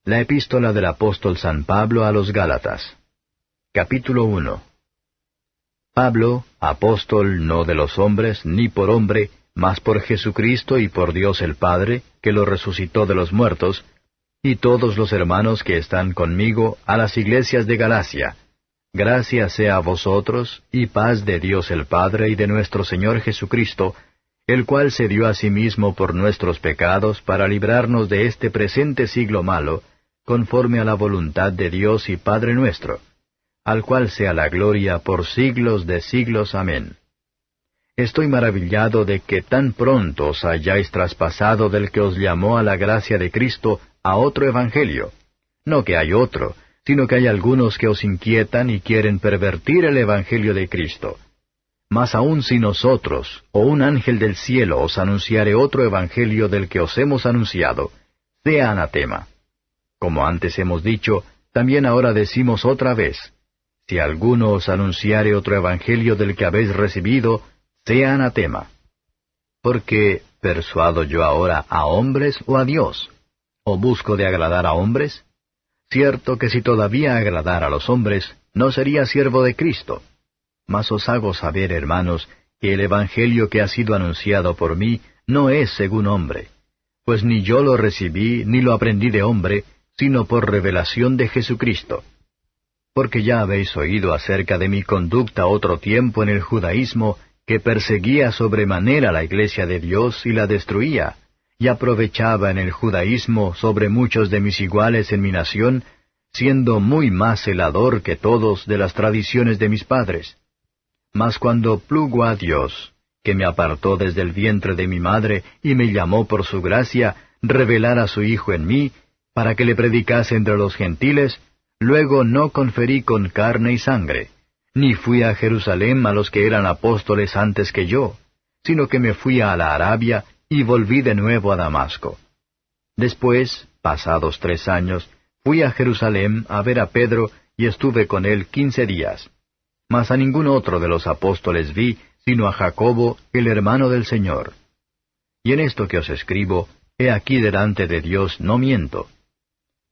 La epístola del apóstol San Pablo a los Gálatas. Capítulo 1. Pablo, apóstol no de los hombres, ni por hombre, mas por Jesucristo y por Dios el Padre, que lo resucitó de los muertos, y todos los hermanos que están conmigo a las iglesias de Galacia. Gracia sea a vosotros, y paz de Dios el Padre y de nuestro Señor Jesucristo, el cual se dio a sí mismo por nuestros pecados para librarnos de este presente siglo malo, conforme a la voluntad de Dios y Padre nuestro, al cual sea la gloria por siglos de siglos. Amén. Estoy maravillado de que tan pronto os hayáis traspasado del que os llamó a la gracia de Cristo a otro evangelio. No que hay otro, sino que hay algunos que os inquietan y quieren pervertir el evangelio de Cristo. Mas aun si nosotros, o un ángel del cielo, os anunciare otro evangelio del que os hemos anunciado, sea anatema. Como antes hemos dicho, también ahora decimos otra vez, si alguno os anunciare otro evangelio del que habéis recibido, sea anatema. Porque, ¿persuado yo ahora a hombres o a Dios? ¿O busco de agradar a hombres? Cierto que si todavía agradara a los hombres, no sería siervo de Cristo. Mas os hago saber, hermanos, que el evangelio que ha sido anunciado por mí no es según hombre, pues ni yo lo recibí ni lo aprendí de hombre, sino por revelación de Jesucristo. Porque ya habéis oído acerca de mi conducta otro tiempo en el judaísmo, que perseguía sobremanera la iglesia de Dios y la destruía, y aprovechaba en el judaísmo sobre muchos de mis iguales en mi nación, siendo muy más celador que todos de las tradiciones de mis padres. Mas cuando plugo a Dios, que me apartó desde el vientre de mi madre y me llamó por su gracia, revelar a su Hijo en mí, para que le predicase entre los gentiles, luego no conferí con carne y sangre, ni fui a Jerusalén a los que eran apóstoles antes que yo, sino que me fui a la Arabia y volví de nuevo a Damasco. Después, pasados 3 años, fui a Jerusalén a ver a Pedro y estuve con él 15 días. Mas a ningún otro de los apóstoles vi, sino a Jacobo, el hermano del Señor. Y en esto que os escribo, he aquí delante de Dios no miento.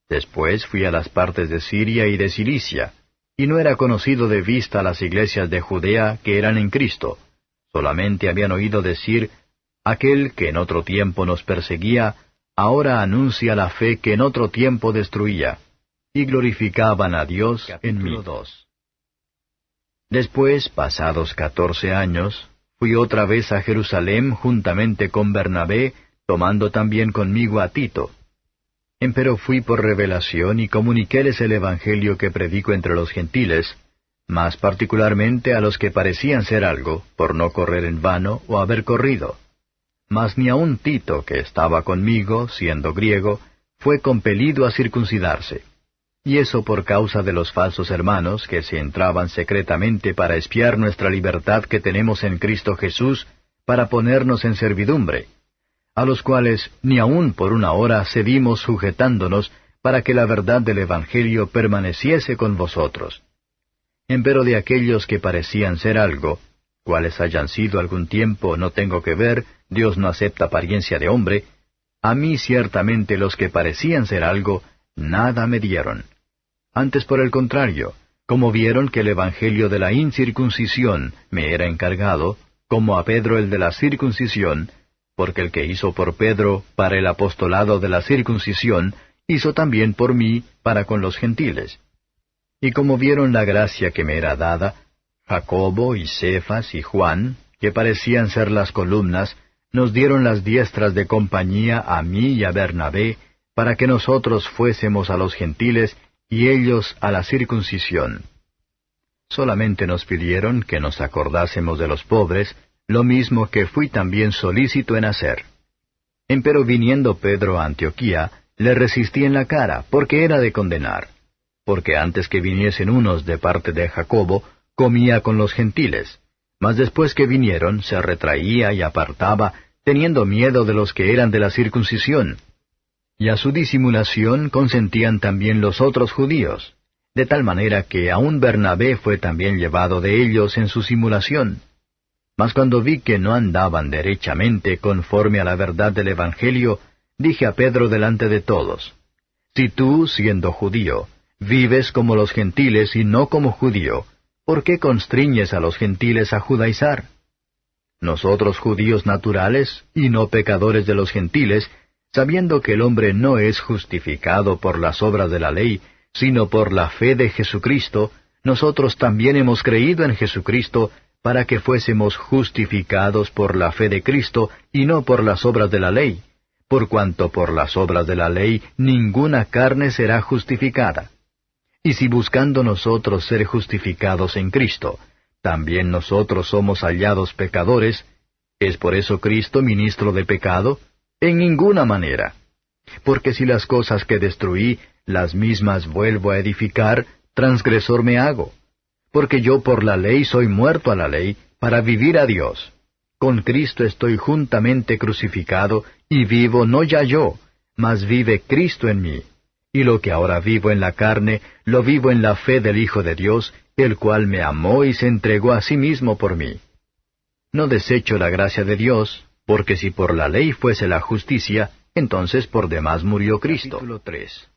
Después fui a las partes de Siria y de Cilicia, y no era conocido de vista a las iglesias de Judea que eran en Cristo, solamente habían oído decir, aquel que en otro tiempo nos perseguía, ahora anuncia la fe que en otro tiempo destruía, y glorificaban a Dios en mí. Después, pasados 14 años, fui otra vez a Jerusalén juntamente con Bernabé, tomando también conmigo a Tito. Empero fui por revelación y comuniquéles el evangelio que predico entre los gentiles, más particularmente a los que parecían ser algo, por no correr en vano o haber corrido. Mas ni aun Tito, que estaba conmigo, siendo griego, fue compelido a circuncidarse. Y eso por causa de los falsos hermanos que se entraban secretamente para espiar nuestra libertad que tenemos en Cristo Jesús, para ponernos en servidumbre, a los cuales ni aun por una hora cedimos sujetándonos para que la verdad del Evangelio permaneciese con vosotros. Empero de aquellos que parecían ser algo, cuales hayan sido algún tiempo no tengo que ver, Dios no acepta apariencia de hombre, a mí ciertamente los que parecían ser algo, nada me dieron. Antes por el contrario, como vieron que el Evangelio de la incircuncisión me era encargado, como a Pedro el de la circuncisión, porque el que hizo por Pedro para el apostolado de la circuncisión, hizo también por mí para con los gentiles. Y como vieron la gracia que me era dada, Jacobo y Cefas y Juan, que parecían ser las columnas, nos dieron las diestras de compañía a mí y a Bernabé, para que nosotros fuésemos a los gentiles y ellos a la circuncisión. Solamente nos pidieron que nos acordásemos de los pobres, lo mismo que fui también solícito en hacer. Empero viniendo Pedro a Antioquía, le resistí en la cara, porque era de condenar. Porque antes que viniesen unos de parte de Jacobo, comía con los gentiles. Mas después que vinieron, se retraía y apartaba, teniendo miedo de los que eran de la circuncisión. Y a su disimulación consentían también los otros judíos, de tal manera que aun Bernabé fue también llevado de ellos en su simulación. Mas cuando vi que no andaban derechamente conforme a la verdad del Evangelio, dije a Pedro delante de todos, Si tú, siendo judío, vives como los gentiles y no como judío, ¿por qué constriñes a los gentiles a judaizar? Nosotros judíos naturales, y no pecadores de los gentiles, sabiendo que el hombre no es justificado por las obras de la ley, sino por la fe de Jesucristo, nosotros también hemos creído en Jesucristo, para que fuésemos justificados por la fe de Cristo, y no por las obras de la ley, por cuanto por las obras de la ley ninguna carne será justificada. Y si buscando nosotros ser justificados en Cristo, también nosotros somos hallados pecadores, ¿es por eso Cristo ministro de pecado? En ninguna manera. Porque si las cosas que destruí, las mismas vuelvo a edificar, transgresor me hago. Porque yo por la ley soy muerto a la ley, para vivir a Dios. Con Cristo estoy juntamente crucificado, y vivo no ya yo, mas vive Cristo en mí. Y lo que ahora vivo en la carne, lo vivo en la fe del Hijo de Dios, el cual me amó y se entregó a sí mismo por mí. No desecho la gracia de Dios, porque si por la ley fuese la justicia, entonces por demás murió Cristo. Capítulo 3.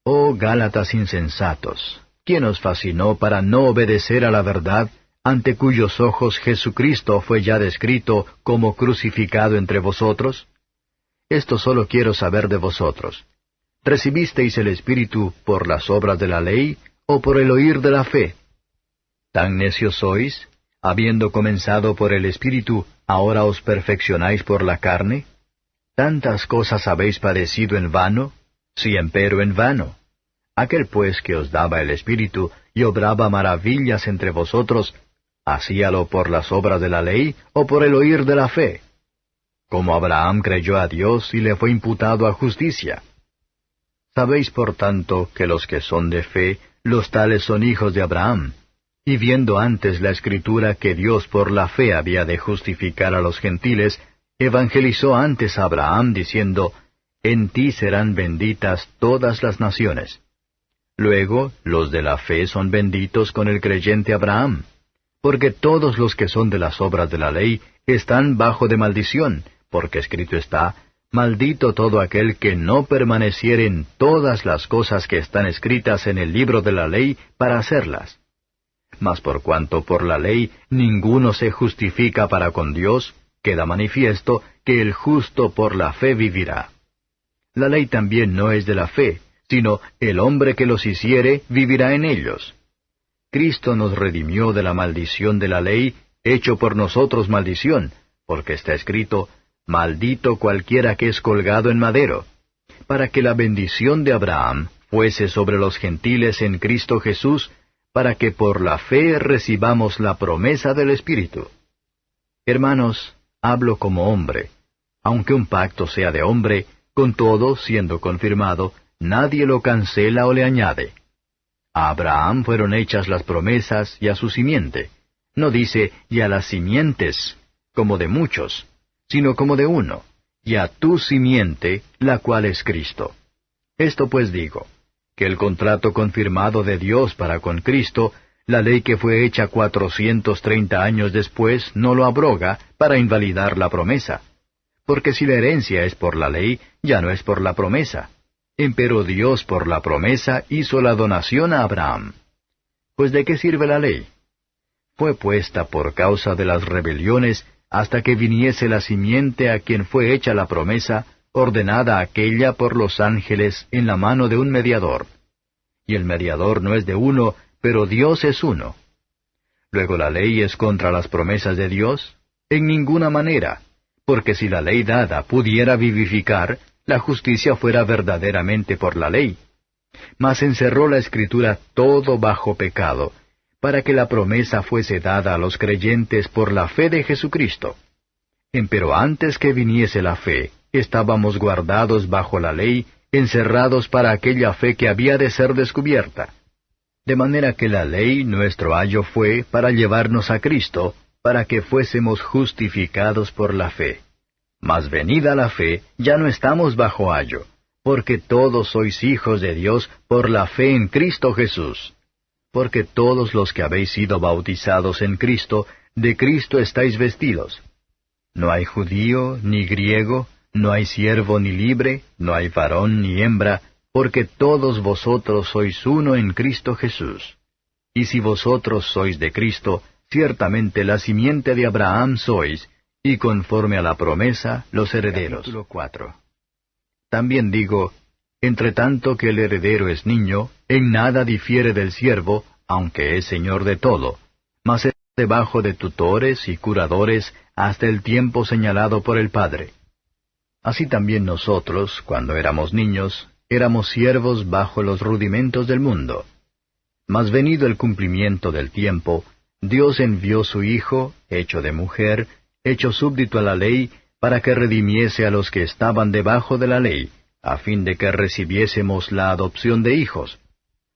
Oh Gálatas insensatos, ¿quién os fascinó para no obedecer a la verdad, ante cuyos ojos Jesucristo fue ya descrito como crucificado entre vosotros? Esto solo quiero saber de vosotros. ¿Recibisteis el Espíritu por las obras de la ley, o por el oír de la fe? ¿Tan necios sois? Habiendo comenzado por el Espíritu, ¿ahora os perfeccionáis por la carne? ¿Tantas cosas habéis padecido en vano? Si empero en vano. Aquel pues que os daba el Espíritu, y obraba maravillas entre vosotros, ¿hacíalo por las obras de la ley, o por el oír de la fe? Como Abraham creyó a Dios, y le fue imputado a justicia. Sabéis por tanto que los que son de fe, los tales son hijos de Abraham. Y viendo antes la Escritura que Dios por la fe había de justificar a los gentiles, evangelizó antes a Abraham diciendo, en ti serán benditas todas las naciones. Luego, los de la fe son benditos con el creyente Abraham, porque todos los que son de las obras de la ley están bajo de maldición, porque escrito está, maldito todo aquel que no permaneciere en todas las cosas que están escritas en el libro de la ley para hacerlas. Mas por cuanto por la ley ninguno se justifica para con Dios, queda manifiesto que el justo por la fe vivirá. La ley también no es de la fe, sino el hombre que los hiciere vivirá en ellos. Cristo nos redimió de la maldición de la ley, hecho por nosotros maldición, porque está escrito, maldito cualquiera que es colgado en madero, para que la bendición de Abraham fuese sobre los gentiles en Cristo Jesús, para que por la fe recibamos la promesa del Espíritu. Hermanos, hablo como hombre. Aunque un pacto sea de hombre, con todo, siendo confirmado, nadie lo cancela o le añade. A Abraham fueron hechas las promesas y a su simiente. No dice, y a las simientes, como de muchos, sino como de uno, y a tu simiente, la cual es Cristo. Esto pues digo, que el contrato confirmado de Dios para con Cristo, la ley que fue hecha 430 años después, no lo abroga para invalidar la promesa. Porque si la herencia es por la ley, ya no es por la promesa. Empero Dios por la promesa hizo la donación a Abraham. Pues ¿de qué sirve la ley? Fue puesta por causa de las rebeliones hasta que viniese la simiente a quien fue hecha la promesa, ordenada aquella por los ángeles en la mano de un mediador. Y el mediador no es de uno, pero Dios es uno. Luego la ley es contra las promesas de Dios, en ninguna manera, porque si la ley dada pudiera vivificar, la justicia fuera verdaderamente por la ley. Mas encerró la Escritura todo bajo pecado, para que la promesa fuese dada a los creyentes por la fe de Jesucristo. Empero antes que viniese la fe, estábamos guardados bajo la ley, encerrados para aquella fe que había de ser descubierta. De manera que la ley nuestro ayo fue para llevarnos a Cristo, para que fuésemos justificados por la fe. Mas venida la fe, ya no estamos bajo ayo, porque todos sois hijos de Dios por la fe en Cristo Jesús. Porque todos los que habéis sido bautizados en Cristo, de Cristo estáis vestidos. No hay judío ni griego, no hay siervo ni libre, no hay varón ni hembra, porque todos vosotros sois uno en Cristo Jesús. Y si vosotros sois de Cristo, ciertamente la simiente de Abraham sois, y conforme a la promesa, los herederos. Capítulo 4. También digo, entre tanto que el heredero es niño, en nada difiere del siervo, aunque es señor de todo, mas es debajo de tutores y curadores hasta el tiempo señalado por el Padre. Así también nosotros, cuando éramos niños, éramos siervos bajo los rudimentos del mundo. Mas venido el cumplimiento del tiempo, Dios envió su Hijo, hecho de mujer, hecho súbdito a la ley, para que redimiese a los que estaban debajo de la ley, a fin de que recibiésemos la adopción de hijos.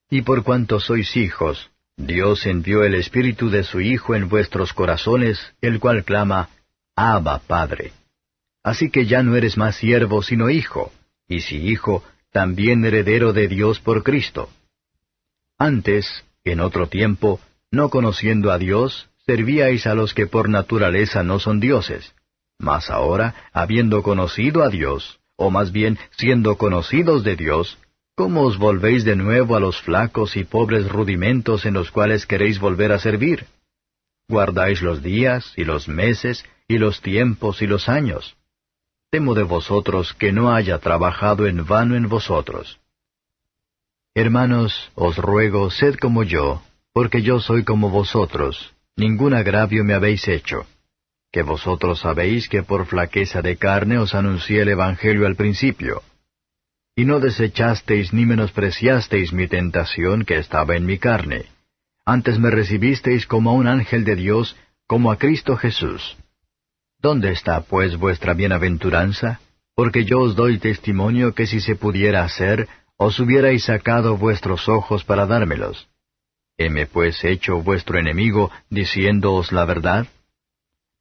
Y por cuanto sois hijos, Dios envió el Espíritu de su Hijo en vuestros corazones, el cual clama, Abba, Padre. Así que ya no eres más siervo sino hijo, y si hijo, también heredero de Dios por Cristo. Antes, en otro tiempo, no conociendo a Dios, servíais a los que por naturaleza no son dioses. Mas ahora, habiendo conocido a Dios, o más bien siendo conocidos de Dios, ¿cómo os volvéis de nuevo a los flacos y pobres rudimentos en los cuales queréis volver a servir? Guardáis los días, y los meses, y los tiempos, y los años. Temo de vosotros que no haya trabajado en vano en vosotros. Hermanos, os ruego, sed como yo, porque yo soy como vosotros, ningún agravio me habéis hecho. Que vosotros sabéis que por flaqueza de carne os anuncié el Evangelio al principio. Y no desechasteis ni menospreciasteis mi tentación que estaba en mi carne. Antes me recibisteis como a un ángel de Dios, como a Cristo Jesús. ¿Dónde está, pues, vuestra bienaventuranza? Porque yo os doy testimonio que si se pudiera hacer, os hubierais sacado vuestros ojos para dármelos. ¿Heme pues hecho vuestro enemigo, diciéndoos la verdad?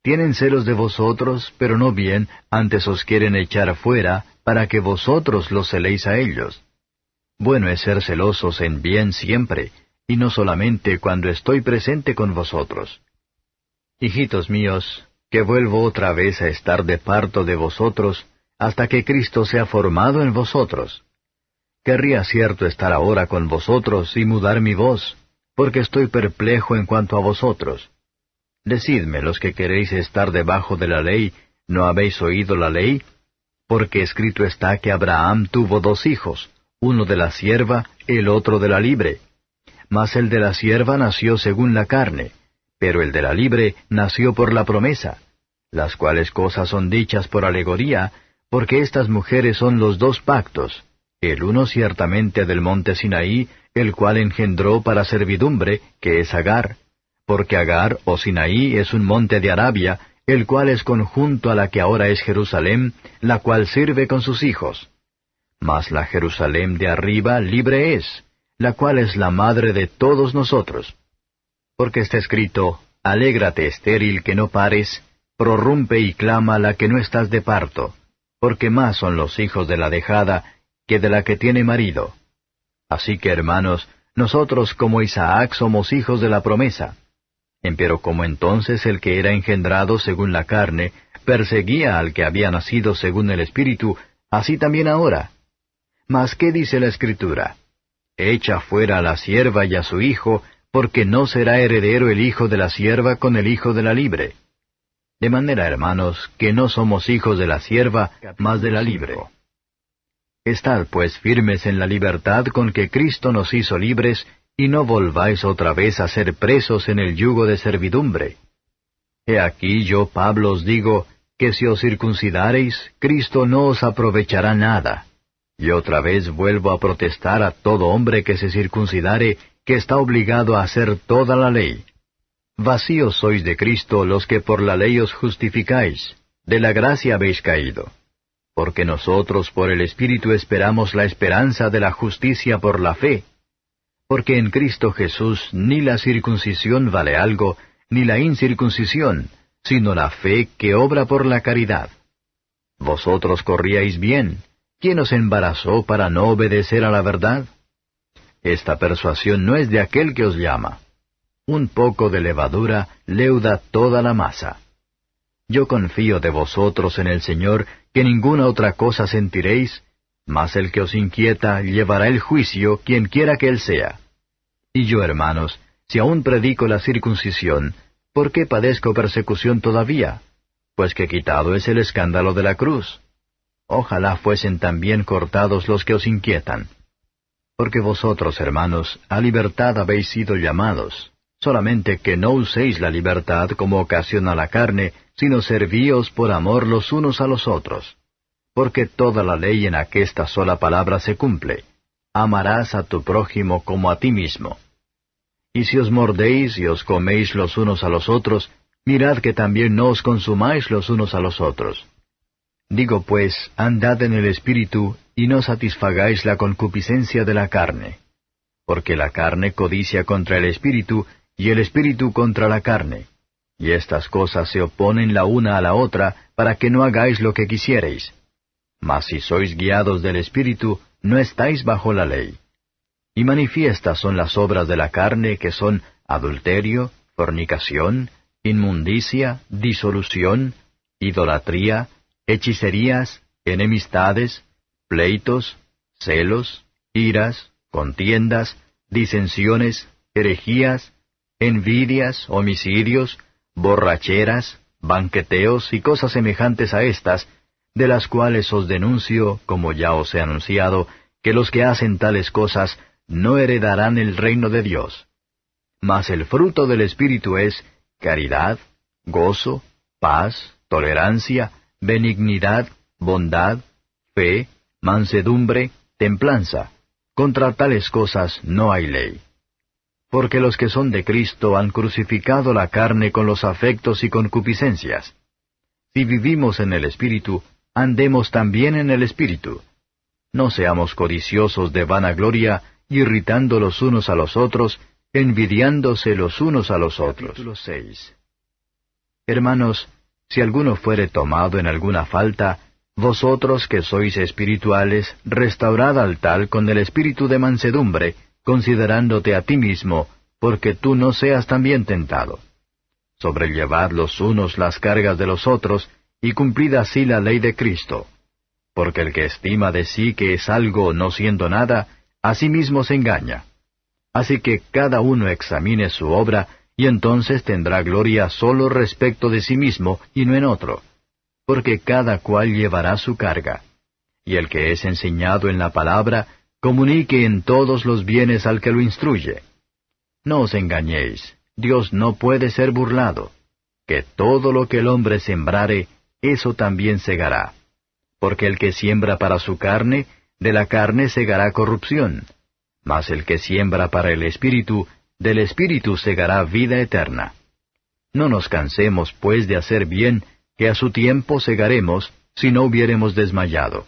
Tienen celos de vosotros, pero no bien, antes os quieren echar fuera, para que vosotros los celéis a ellos. Bueno es ser celosos en bien siempre, y no solamente cuando estoy presente con vosotros. Hijitos míos, que vuelvo otra vez a estar de parto de vosotros, hasta que Cristo sea formado en vosotros. Querría cierto estar ahora con vosotros y mudar mi voz, porque estoy perplejo en cuanto a vosotros. Decidme los que queréis estar debajo de la ley, ¿no habéis oído la ley? Porque escrito está que Abraham tuvo 2 hijos, uno de la sierva, el otro de la libre. Mas el de la sierva nació según la carne, pero el de la libre nació por la promesa, las cuales cosas son dichas por alegoría, porque estas mujeres son los 2 pactos, el uno ciertamente del monte Sinaí, el cual engendró para servidumbre, que es Agar, porque Agar o Sinaí es un monte de Arabia, el cual es conjunto a la que ahora es Jerusalén, la cual sirve con sus hijos. Mas la Jerusalén de arriba libre es, la cual es la madre de todos nosotros. Porque está escrito, Alégrate estéril que no pares, prorrumpe y clama la que no estás de parto, porque más son los hijos de la dejada que de la que tiene marido. Así que, hermanos, nosotros como Isaac somos hijos de la promesa. Empero como entonces el que era engendrado según la carne, perseguía al que había nacido según el Espíritu, así también ahora. Mas ¿qué dice la Escritura? Echa fuera a la sierva y a su hijo, porque no será heredero el hijo de la sierva con el hijo de la libre. De manera, hermanos, que no somos hijos de la sierva, mas de la libre. Estad pues firmes en la libertad con que Cristo nos hizo libres, y no volváis otra vez a ser presos en el yugo de servidumbre. He aquí yo, Pablo, os digo, que si os circuncidareis, Cristo no os aprovechará nada. Y otra vez vuelvo a protestar a todo hombre que se circuncidare, que está obligado a hacer toda la ley. Vacíos sois de Cristo los que por la ley os justificáis, de la gracia habéis caído. Porque nosotros por el Espíritu esperamos la esperanza de la justicia por la fe. Porque en Cristo Jesús ni la circuncisión vale algo, ni la incircuncisión, sino la fe que obra por la caridad. Vosotros corríais bien. ¿Quién os embarazó para no obedecer a la verdad? Esta persuasión no es de aquel que os llama. Un poco de levadura leuda toda la masa. Yo confío de vosotros en el Señor que ninguna otra cosa sentiréis, mas el que os inquieta llevará el juicio, quien quiera que él sea. Y yo, hermanos, si aún predico la circuncisión, ¿por qué padezco persecución todavía? Pues que quitado es el escándalo de la cruz. Ojalá fuesen también cortados los que os inquietan. Porque vosotros, hermanos, a libertad habéis sido llamados, solamente que no uséis la libertad como ocasión a la carne, sino servíos por amor los unos a los otros. Porque toda la ley en aquesta sola palabra se cumple: amarás a tu prójimo como a ti mismo. Y si os mordéis y os coméis los unos a los otros, mirad que también no os consumáis los unos a los otros. Digo pues, andad en el Espíritu, y no satisfagáis la concupiscencia de la carne. Porque la carne codicia contra el Espíritu, y el Espíritu contra la carne. Y estas cosas se oponen la una a la otra, para que no hagáis lo que quisiereis. Mas si sois guiados del Espíritu, no estáis bajo la ley. Y manifiestas son las obras de la carne, que son adulterio, fornicación, inmundicia, disolución, idolatría, hechicerías, enemistades, pleitos, celos, iras, contiendas, disensiones, herejías, envidias, homicidios, borracheras, banqueteos y cosas semejantes a estas, de las cuales os denuncio, como ya os he anunciado, que los que hacen tales cosas no heredarán el reino de Dios. Mas el fruto del Espíritu es caridad, gozo, paz, tolerancia, benignidad, bondad, fe, mansedumbre, templanza. Contra tales cosas no hay ley. Porque los que son de Cristo han crucificado la carne con los afectos y concupiscencias. Si vivimos en el Espíritu, andemos también en el Espíritu. No seamos codiciosos de vanagloria, irritando los unos a los otros, envidiándose los unos a los otros. Capítulo 6. Hermanos, si alguno fuere tomado en alguna falta, vosotros que sois espirituales, restaurad al tal con el espíritu de mansedumbre, considerándote a ti mismo, porque tú no seas también tentado. Sobrellevad los unos las cargas de los otros, y cumplid así la ley de Cristo. Porque el que estima de sí que es algo no siendo nada, a sí mismo se engaña. Así que cada uno examine su obra, y entonces tendrá gloria solo respecto de sí mismo, y no en otro. Porque cada cual llevará su carga. Y el que es enseñado en la palabra, comunique en todos los bienes al que lo instruye. No os engañéis, Dios no puede ser burlado, que todo lo que el hombre sembrare, eso también segará. Porque el que siembra para su carne, de la carne segará corrupción, mas el que siembra para el Espíritu, del Espíritu segará vida eterna. No nos cansemos, pues, de hacer bien, que a su tiempo segaremos, si no hubiéremos desmayado.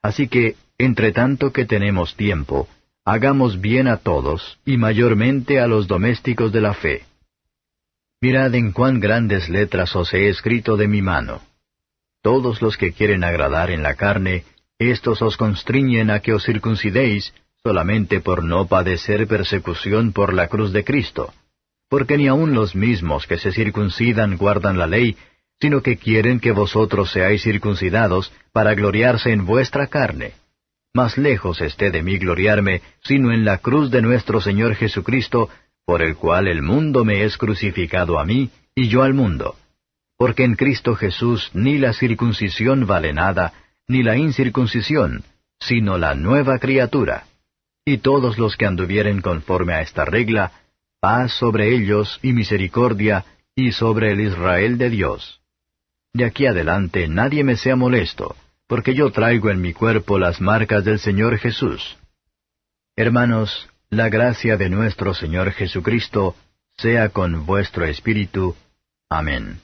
Así que, entre tanto que tenemos tiempo, hagamos bien a todos, y mayormente a los domésticos de la fe. Mirad en cuán grandes letras os he escrito de mi mano. Todos los que quieren agradar en la carne, éstos os constriñen a que os circuncidéis, solamente por no padecer persecución por la cruz de Cristo. Porque ni aun los mismos que se circuncidan guardan la ley, sino que quieren que vosotros seáis circuncidados, para gloriarse en vuestra carne. Mas lejos esté de mí gloriarme, sino en la cruz de nuestro Señor Jesucristo, por el cual el mundo me es crucificado a mí, y yo al mundo. Porque en Cristo Jesús ni la circuncisión vale nada, ni la incircuncisión, sino la nueva criatura. Y todos los que anduvieren conforme a esta regla, paz sobre ellos y misericordia, y sobre el Israel de Dios. De aquí adelante nadie me sea molesto, porque yo traigo en mi cuerpo las marcas del Señor Jesús. Hermanos, la gracia de nuestro Señor Jesucristo sea con vuestro espíritu. Amén.